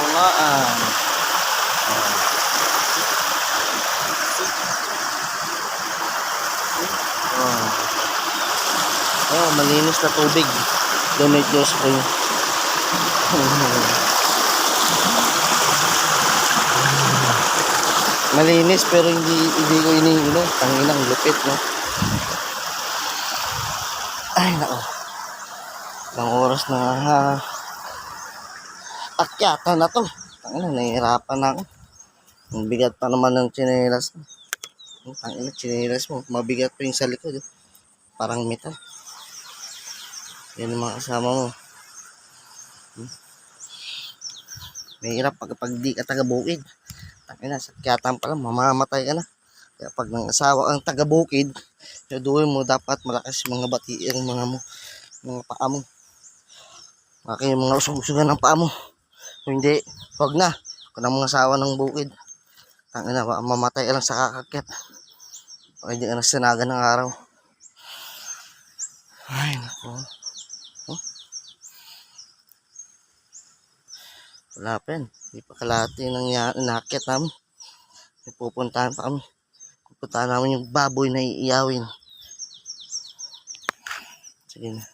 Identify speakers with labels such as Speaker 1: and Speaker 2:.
Speaker 1: bungaan. Malinis na tubig. Donate your spring. Malinis pero hindi ko iniinom. Tanginang lupit, no? Ay, nako. Ilang oras na akyatan na to. Tangina, nahihirapan na ako. Ang bigat pa naman ng tsinelas. Tangina, tsinelas mo. Mabigat pa yung sa likod. Parang metal. Yan ang mga kasama mo. Mahirap pag di ka taga-bukid. Tangina, sakyatan pa lang, mamamatay ka na. Kaya pag nang asawa ang taga-bukid, doon mo dapat malakas mga batiin mga paa mo. Laki yung mga usog-usugan ng paa mo. Kung hindi, huwag na. Kung ang mga asawa ng bukid, tangina, mamatay ka lang sa kakakyat. O hindi ka nasanagan ng araw. Ay, naku. Wala pa yan. Hindi pa kalahati ng inakyat namin. Pupuntahan pa kami. Pupuntahan namin yung baboy na iiyawin. Sige na.